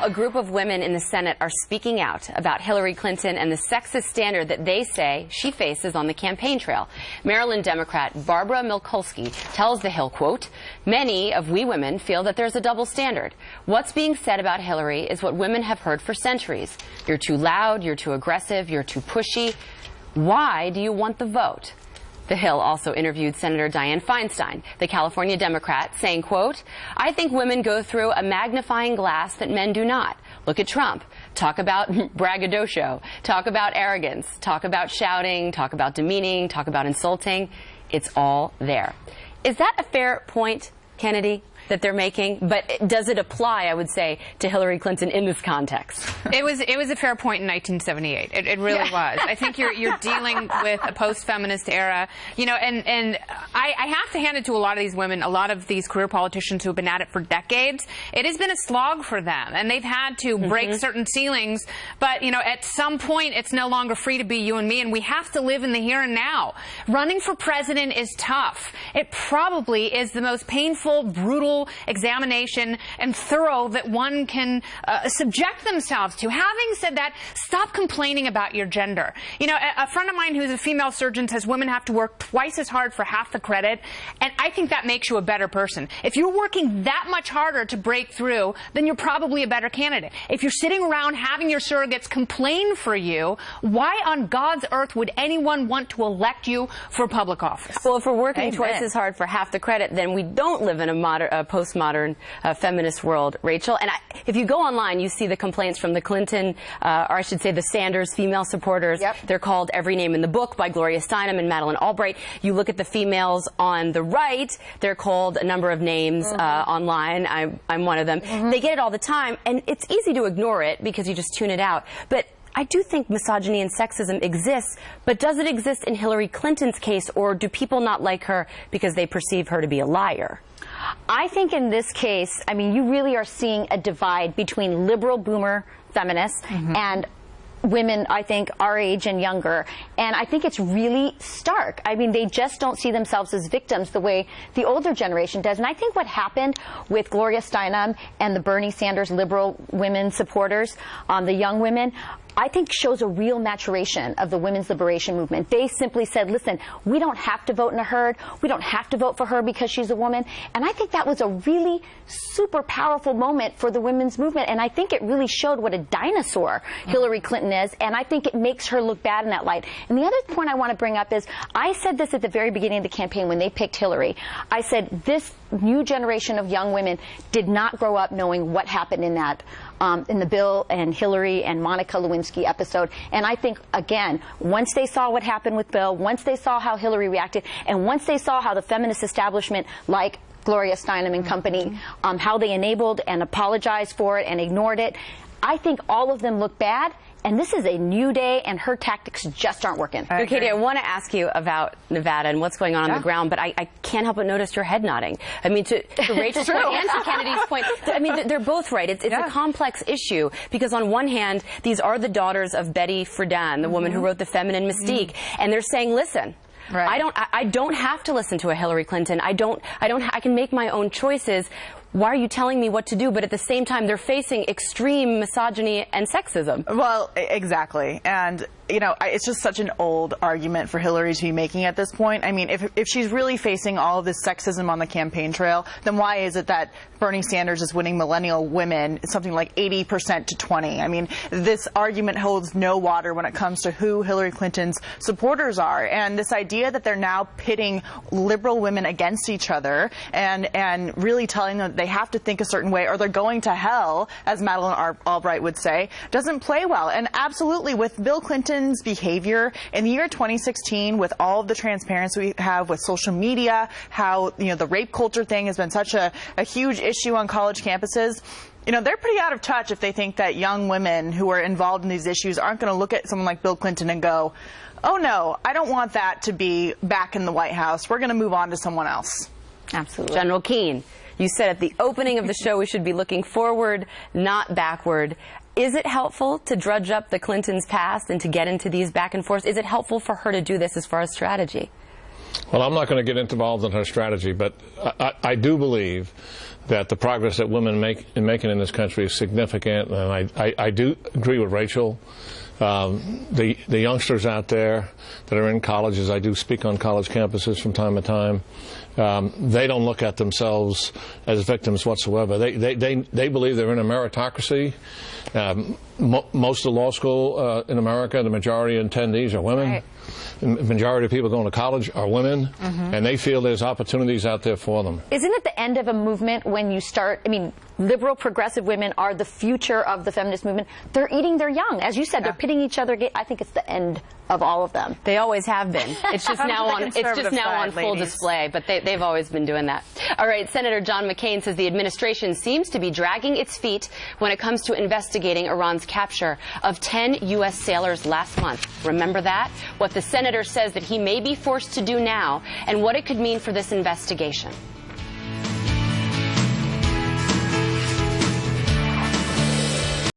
a group of women in the Senate are speaking out about Hillary Clinton and the sexist standard that they say she faces on the campaign trail. Maryland Democrat Barbara Mikulski tells The Hill, quote, "Many of we women feel that there's a double standard. What's being said about Hillary is what women have heard for centuries. You're too loud, you're too aggressive, you're too pushy. Why do you want the vote?" The Hill also interviewed Senator Dianne Feinstein, the California Democrat, saying, quote, "I think women go through a magnifying glass that men do not. Look at Trump. Talk about braggadocio. Talk about arrogance. Talk about shouting. Talk about demeaning. Talk about insulting. It's all there." Is that a fair point, Kennedy, that they're making? But does it apply, I would say, to Hillary Clinton in this context? It was a fair point in 1978. It really was. I think you're dealing with a post-feminist era, you know, and I have to hand it to a lot of these women, a lot of these career politicians who have been at it for decades. It has been a slog for them, and they've had to break certain ceilings. But, you know, at some point, it's no longer free to be you and me, and we have to live in the here and now. Running for president is tough. It probably is the most painful, brutal examination and thorough that one can subject themselves to. Having said that, stop complaining about your gender. You know, a friend of mine who's a female surgeon says women have to work twice as hard for half the credit, and I think that makes you a better person. If you're working that much harder to break through, then you're probably a better candidate. If you're sitting around having your surrogates complain for you, why on God's earth would anyone want to elect you for public office? Well, if we're working twice as hard for half the credit, then we don't live in a postmodern feminist world, Rachel. And if you go online, you see the complaints from the Clinton, or I should say the Sanders female supporters. Yep. They're called every name in the book by Gloria Steinem and Madeleine Albright. You look at the females on the right, they're called a number of names online. I'm one of them. They get it all the time, and it's easy to ignore it because you just tune it out. But I do think misogyny and sexism exists, but does it exist in Hillary Clinton's case, or do people not like her because they perceive her to be a liar? I think in this case, I mean, you really are seeing a divide between liberal boomer feminists and women, I think, our age and younger. And I think it's really stark. I mean, they just don't see themselves as victims the way the older generation does. And I think what happened with Gloria Steinem and the Bernie Sanders liberal women supporters, the young women, I think shows a real maturation of the women's liberation movement. They simply said, listen, we don't have to vote in a herd. We don't have to vote for her because she's a woman. And I think that was a really super powerful moment for the women's movement. And I think it really showed what a dinosaur Hillary Clinton is. And I think it makes her look bad in that light. And the other point I want to bring up is, I said this at the very beginning of the campaign when they picked Hillary. I said this new generation of young women did not grow up knowing what happened in that in the Bill and Hillary and Monica Lewinsky episode. And I think, again, once they saw what happened with Bill, once they saw how Hillary reacted, and once they saw how the feminist establishment, like Gloria Steinem and company, how they enabled and apologized for it and ignored it, I think all of them look bad. And this is a new day, and her tactics just aren't working. Okay, Katie, I want to ask you about Nevada and what's going on the ground, but I can't help but notice your head nodding. I mean, to Rachel's point and to Kennedy's point, I mean, they're both right. It's a complex issue, because on one hand, these are the daughters of Betty Friedan, the woman who wrote The Feminine Mystique, and they're saying, listen, I don't have to listen to a Hillary Clinton. I can make my own choices. Why are you telling me what to do? But at the same time, they're facing extreme misogyny and sexism. Well, exactly. And, you know, it's just such an old argument for Hillary to be making at this point. I mean, if she's really facing all of this sexism on the campaign trail, then why is it that Bernie Sanders is winning millennial women something like 80% to 20? I mean, this argument holds no water when it comes to who Hillary Clinton's supporters are. And this idea that they're now pitting liberal women against each other and really telling them that they have to think a certain way or they're going to hell, as Madeleine Albright would say, doesn't play well. And absolutely, with Bill Clinton's behavior in the year 2016, with all of the transparency we have with social media, how, you know, the rape culture thing has been such a huge issue on college campuses, you know, they're pretty out of touch if they think that young women who are involved in these issues aren't going to look at someone like Bill Clinton and go, oh no, I don't want that to be back in the White House. We're going to move on to someone else. Absolutely. General Keane, you said at the opening of the show we should be looking forward, not backward. Is it helpful to drudge up the Clintons' past and to get into these back and forths? Is it helpful for her to do this as far as strategy? Well, I'm not going to get involved in her strategy, but I do believe that the progress that women making in this country is significant, and I do agree with Rachel. The youngsters out there that are in colleges, I do speak on college campuses from time to time, they don't look at themselves as victims whatsoever. They believe they're in a meritocracy. Most of law school in America, the majority of attendees are women. Right. The majority of people going to college are women, and they feel there's opportunities out there for them. Isn't it the end of a movement when you start, I mean, liberal, progressive women are the future of the feminist movement. They're eating their young. As you said, they're pitting each other. I think it's the end of all of them. They always have been. It's just now on full display, but they've always been doing that. All right, Senator John McCain says the administration seems to be dragging its feet when it comes to investigating Iran's capture of 10 U.S. sailors last month. Remember that? What the senator says that he may be forced to do now and what it could mean for this investigation.